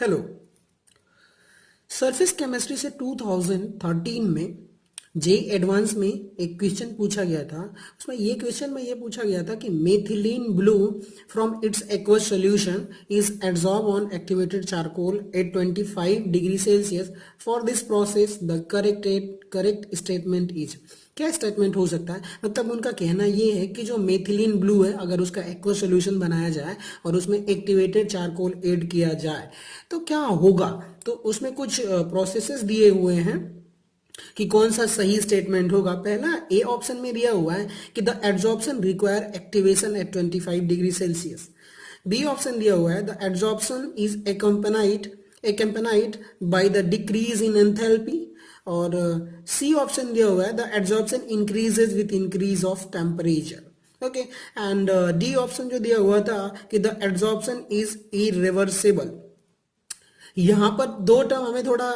Hello. Surface chemistry से 2013 में जे advance में एक क्वेश्चन पूछा गया था। उसमें ये क्वेश्चन में ये पूछा गया था कि methylene blue from its aqueous solution is absorb on activated charcoal at 25 degree Celsius. For this process the correct statement is. क्या स्टेटमेंट हो सकता है? मतलब उनका कहना ये है कि जो मेथिलीन ब्लू है, अगर उसका एक्वस सॉल्यूशन बनाया जाए और उसमें एक्टिवेटेड चारकोल ऐड किया जाए तो क्या होगा। तो उसमें कुछ प्रोसेसेस दिए हुए हैं कि कौन सा सही स्टेटमेंट होगा। पहला ए ऑप्शन में दिया हुआ है कि the adsorption require activation at 25 degree Celsius. B option दिया हुआ है the adsorption is accompanied by the decrease in enthalpy. और सी ऑप्शन दिया हुआ है the adsorption increases with increase of temperature. Okay, and D option जो दिया हुआ था कि द एड्जॉर्प्शन इज इरिवर्सिबल। यहाँ पर दो टर्म हमें थोड़ा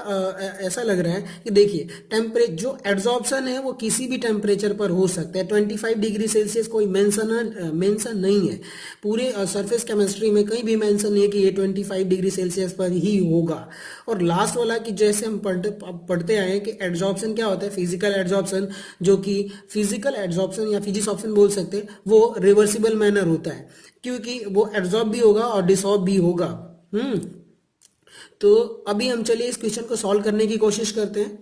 ऐसा लग रहा है कि देखिए, टेम्परेचर जो एड्जॉर्प्शन है वो किसी भी टेम्परेचर पर हो सकता है। 25 डिग्री सेल्सियस कोई मेंशन नहीं है पूरे सरफेस केमिस्ट्री में, कहीं भी मेंशन नहीं है कि ये 25 डिग्री सेल्सियस पर ही होगा। और लास्ट वाला कि जैसे हम पढ़ते आए हैं कि एड्जॉर्प्शन क्या होता है, फिजिकल एड्जॉर्प्शन, जो कि फिजिकल एड्जॉर्प्शन या फिजिक्स ऑप्शन बोल सकते हैं, वो रिवर्सिबल मैनर होता है क्योंकि वो एड्जॉर्ब भी होगा और डिसॉर्ब भी होगा। तो अभी हम चलिए इस क्वेश्चन को सॉल्व करने की कोशिश करते हैं।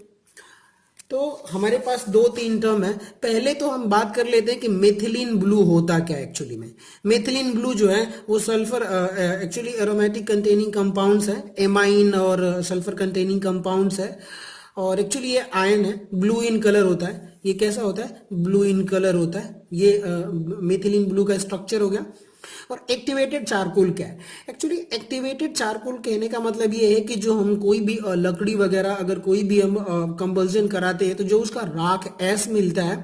तो हमारे पास दो तीन टर्म है। पहले तो हम बात कर लेते हैं कि मेथिलीन ब्लू होता क्या है एक्चुअली में। मेथिलीन ब्लू जो है वो sulphur actually aromatic containing compounds है, एमाइन और सल्फर कंटेनिंग कंपाउंड्स है। और एक्चुअली ये आयन है, ब्लू इन कलर होता है। ये कैसा होता है? ब्लू इन कलर होता है। ये मेथिलीन ब्लू का स्ट्रक्चर हो गया। और एक्टिवेटेड चारकोल क्या है? एक्चुअली एक्टिवेटेड चारकोल कहने का मतलब ये है कि जो हम कोई भी लकड़ी वगैरह अगर कोई भी हम कंबल्जन कराते हैं तो जो उसका राख ऐस मिलता है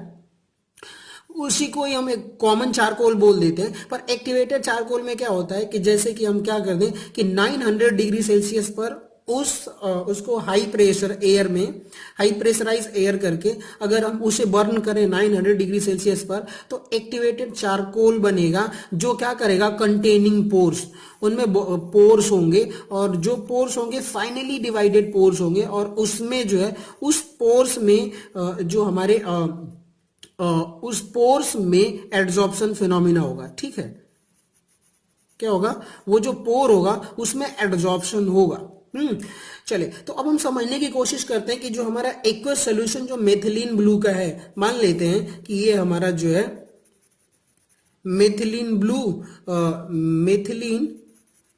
उसी को ही हम एक कॉमन चारकोल बोल देते हैं। पर एक्टिवेटेड चारकोल में क्या होता है कि जैसे कि हम क्या कर दें कि 900 डिग्री सेल्सियस पर उसको हाई प्रेशर एयर में, हाई प्रेशराइज एयर करके अगर हम उसे बर्न करें 900 डिग्री सेल्सियस पर तो एक्टिवेटेड चारकोल बनेगा, जो क्या करेगा, कंटेनिंग पोर्स, उनमें पोर्स होंगे और जो पोर्स होंगे फाइनली डिवाइडेड पोर्स होंगे और उसमें जो है उस पोर्स में जो हमारे उस पोर्स में एड्जॉर्प्शन फिनोमिना होगा। ठीक है, क्या होगा? वो जो पोर होगा उसमें एड्जॉर्प्शन होगा। चले तो अब हम समझने की कोशिश करते हैं कि जो हमारा एक्वस सॉल्यूशन जो मेथिलीन ब्लू का है, मान लेते हैं कि ये हमारा जो है मेथिलीन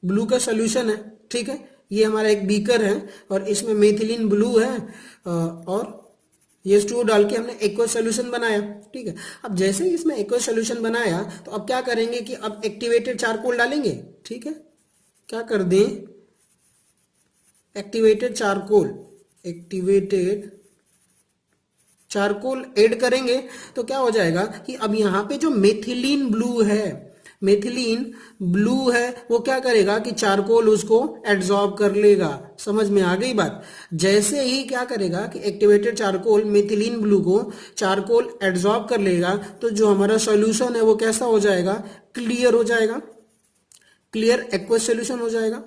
ब्लू का सॉल्यूशन है। ठीक है, ये हमारा एक बीकर है और इसमें मेथिलीन ब्लू है और ये H2O डाल के हमने एक्वस सॉल्यूशन बनाया। ठीक है, अब जैसे ही इसमें एक्वस सॉल्यूशन बनाया तो अब क्या करेंगे कि अब एक्टिवेटेड चारकोल डालेंगे। ठीक है, क्या कर दें, एक्टिवेटेड चारकोल ऐड करेंगे तो क्या हो जाएगा कि अब यहां पे जो मेथिलीन ब्लू है वो क्या करेगा कि चारकोल उसको एड्जॉर्ब कर लेगा। समझ में आ गई बात? जैसे ही क्या करेगा कि एक्टिवेटेड चारकोल मेथिलीन ब्लू को चारकोल एड्जॉर्ब कर लेगा तो जो हमारा सॉल्यूशन है वो कैसा हो जाएगा, क्लियर हो जाएगा, क्लियर एक्वस सॉल्यूशन हो जाएगा।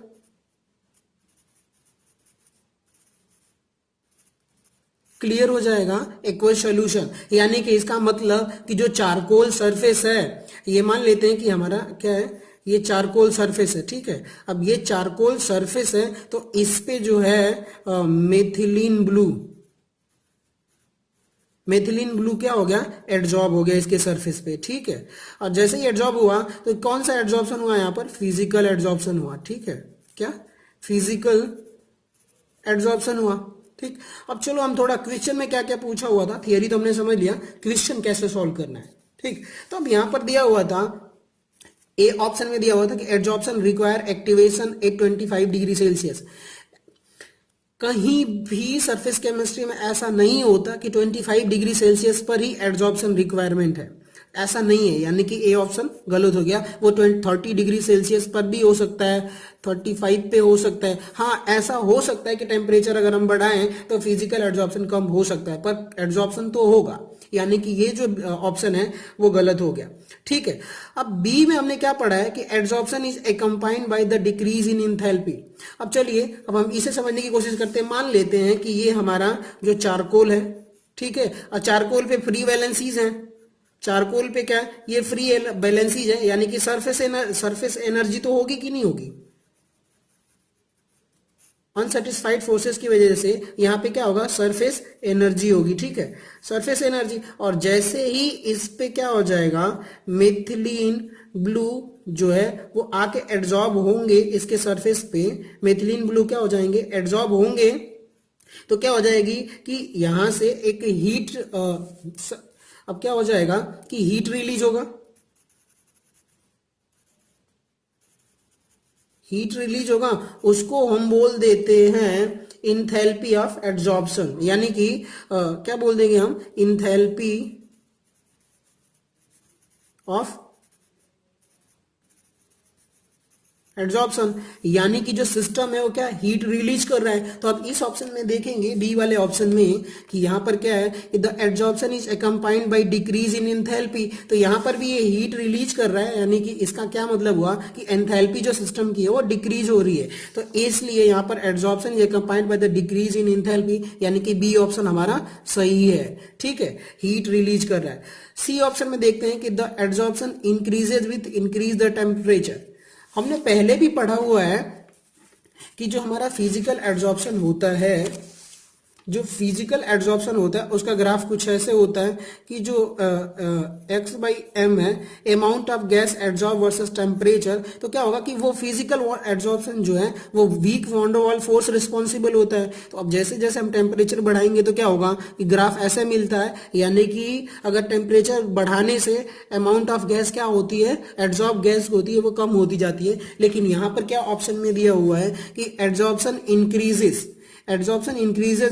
क्लियर हो जाएगा एक्वस सॉल्यूशन। यानी कि इसका मतलब कि जो चारकोल सरफेस है, ये मान लेते हैं कि हमारा क्या है, ये चारकोल सरफेस है। ठीक है, अब ये चारकोल सरफेस है तो इस पे जो है मेथिलीन ब्लू क्या हो गया, एड्जॉर्ब हो गया इसके सरफेस पे। ठीक है, और जैसे ही एड्जॉर्ब हुआ तो कौन सा एड्जॉर्प्शन हुआ यहाँ पर, फिजिकल एड्जॉर्प्शन हुआ। ठीक है, क्या फिजिकल एड्जॉर्प्शन हुआ। ठीक, अब चलो हम थोड़ा क्वेश्चन में क्या क्या पूछा हुआ था, थियरी तो हमने समझ लिया, क्वेश्चन कैसे सॉल्व करना है। ठीक, तो अब यहां पर दिया हुआ था, ए ऑप्शन में दिया हुआ था कि adsorption require activation at 25 degree Celsius. कहीं भी सरफेस केमिस्ट्री में ऐसा नहीं होता कि 25 डिग्री सेल्सियस पर ही एड्जॉर्प्शन रिक्वायरमेंट है। ऐसा नहीं है, यानी कि ए ऑप्शन गलत हो गया। वो 30 डिग्री सेल्सियस पर भी हो सकता है, 35 पे हो सकता है। हाँ, ऐसा हो सकता है कि टेम्परेचर अगर हम बढ़ाएं तो फिजिकल एड्जॉर्प्शन कम हो सकता है, पर एड्जॉर्प्शन तो होगा, यानी कि ये जो ऑप्शन है वो गलत हो गया। ठीक है, अब बी में हमने क्या पढ़ा है कि adsorption is accompanied by the decrease in enthalpy. अब चलिए, अब हम इसे समझने की कोशिश करते हैं। मान लेते हैं कि ये हमारा जो चारकोल है, ठीक है, और चारकोल पे फ्री वैलेंसीज हैं। चारकोल पे क्या है, ये फ्री वैलेंसीज है, यानी कि सरफेस एनर्जी तो होगी कि नहीं होगी। अनसेटिस्फाइड फोर्सेस की वजह से यहां पे क्या होगा, सरफेस एनर्जी होगी। ठीक है, सरफेस एनर्जी, और जैसे ही इस पे क्या हो जाएगा, मेथिलीन ब्लू जो है वो आके एड्जॉर्ब होंगे इसके सरफेस पे। मेथिलीन ब्लू क्या हो जाएंगे, एड्जॉर्ब होंगे, तो क्या हो जाएगी कि यहां से एक हीट, अब क्या हो जाएगा कि हीट रिलीज होगा। हीट रिलीज होगा, उसको हम बोल देते हैं इंथैल्पी ऑफ एड्जॉर्प्शन, यानी कि क्या बोल देंगे हम, इंथैल्पी ऑफ एड्जॉर्प्शन, यानी कि जो सिस्टम है वो क्या हीट रिलीज कर रहा है। तो अब इस ऑप्शन में देखेंगे, बी वाले ऑप्शन में, कि यहां पर क्या है कि the adsorption is accompanied by decrease in enthalpy. तो यहां पर भी ये हीट रिलीज कर रहा है, यानी कि इसका क्या मतलब हुआ कि एंथैल्पी जो सिस्टम की है वो डिक्रीज हो रही है। तो इसलिए यहां पर adsorption is accompanied by the decrease in enthalpy, यानी कि बी ऑप्शन हमारा सही है। ठीक है, हीट रिलीज कर रहा है। सी ऑप्शन में देखते हैं कि the adsorption increases with increase the temperature. हमने पहले भी पढ़ा हुआ है कि जो हमारा फिजिकल एड्जॉर्प्शन होता है, जो फिजिकल एड्जॉर्प्शन होता है उसका ग्राफ कुछ ऐसे होता है कि जो एक्स बाई एम है, amount of gas adsorb versus temperature. तो क्या होगा कि वो फिजिकल एड्जॉर्प्शन जो है वो वीक वॉन डर वाल फोर्स रिस्पॉन्सिबल होता है। तो अब जैसे जैसे हम टेम्परेचर बढ़ाएंगे तो क्या होगा कि ग्राफ ऐसे मिलता है, यानी कि अगर टेम्परेचर बढ़ाने से अमाउंट ऑफ गैस क्या होती है, एड्जॉर्ब गैस होती है, वो कम होती जाती है। लेकिन यहां पर क्या ऑप्शन में दिया हुआ है कि adsorption increases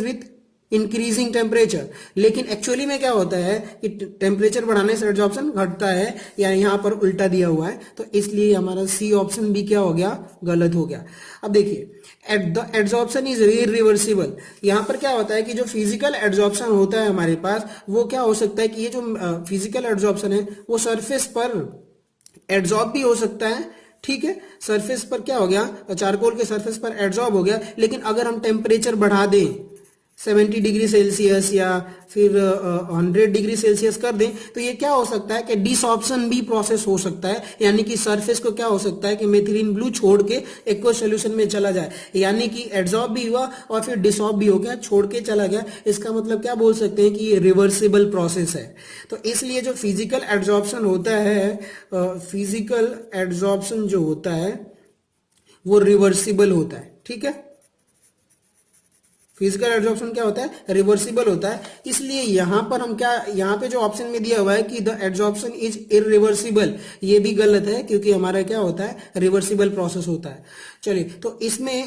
with increasing temperature. लेकिन एक्चुअली में क्या होता है कि टेम्परेचर बढ़ाने से एड्जॉर्प्शन घटता है, या यहां पर उल्टा दिया हुआ है। तो इसलिए हमारा सी ऑप्शन भी क्या हो गया, गलत हो गया। अब देखिए, द एड्जॉर्प्शन इज इरिवर्सिबल। यहां पर क्या होता है कि जो फिजिकल एड्जॉर्प्शन होता है हमारे पास, वो क्या हो सकता है कि ये जो फिजिकल एड्जॉर्प्शन है वो सरफेस पर एड्जॉर्ब भी हो सकता है। ठीक है, सरफेस पर क्या हो गया, चारकोल के सरफेस पर एड्जॉर्ब हो गया। लेकिन अगर हम टेम्परेचर बढ़ा दें 70 डिग्री सेल्सियस या फिर 100 डिग्री सेल्सियस कर दें, तो ये क्या हो सकता है कि डिसऑप्शन भी प्रोसेस हो सकता है, यानी कि सरफेस को क्या हो सकता है कि मेथिलीन ब्लू छोड़ के एक्वस सॉल्यूशन में चला जाए, यानी कि एड्जॉर्ब भी हुआ और फिर डिसऑर्ब भी हो गया, छोड़ के चला गया। इसका मतलब क्या बोल सकते हैं कि ये रिवर्सिबल प्रोसेस है। तो इसलिए जो फिजिकल एड्जॉर्प्शन होता है, फिजिकल एड्जॉर्प्शन जो होता है वो रिवर्सिबल होता है। ठीक है, फिजिकल एड्जॉर्प्शन क्या होता है, रिवर्सिबल होता है। इसलिए यहां पर हम क्या, यहां पे जो ऑप्शन में दिया हुआ है कि द एड्जॉर्प्शन इज इरिवर्सिबल, ये भी गलत है, क्योंकि हमारा क्या होता है, रिवर्सिबल प्रोसेस होता है। चलिए, तो इसमें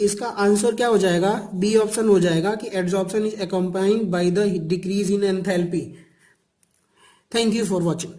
इसका आंसर क्या हो जाएगा, बी ऑप्शन हो जाएगा कि adsorption is accompanied by the decrease in enthalpy. Thank you for watching.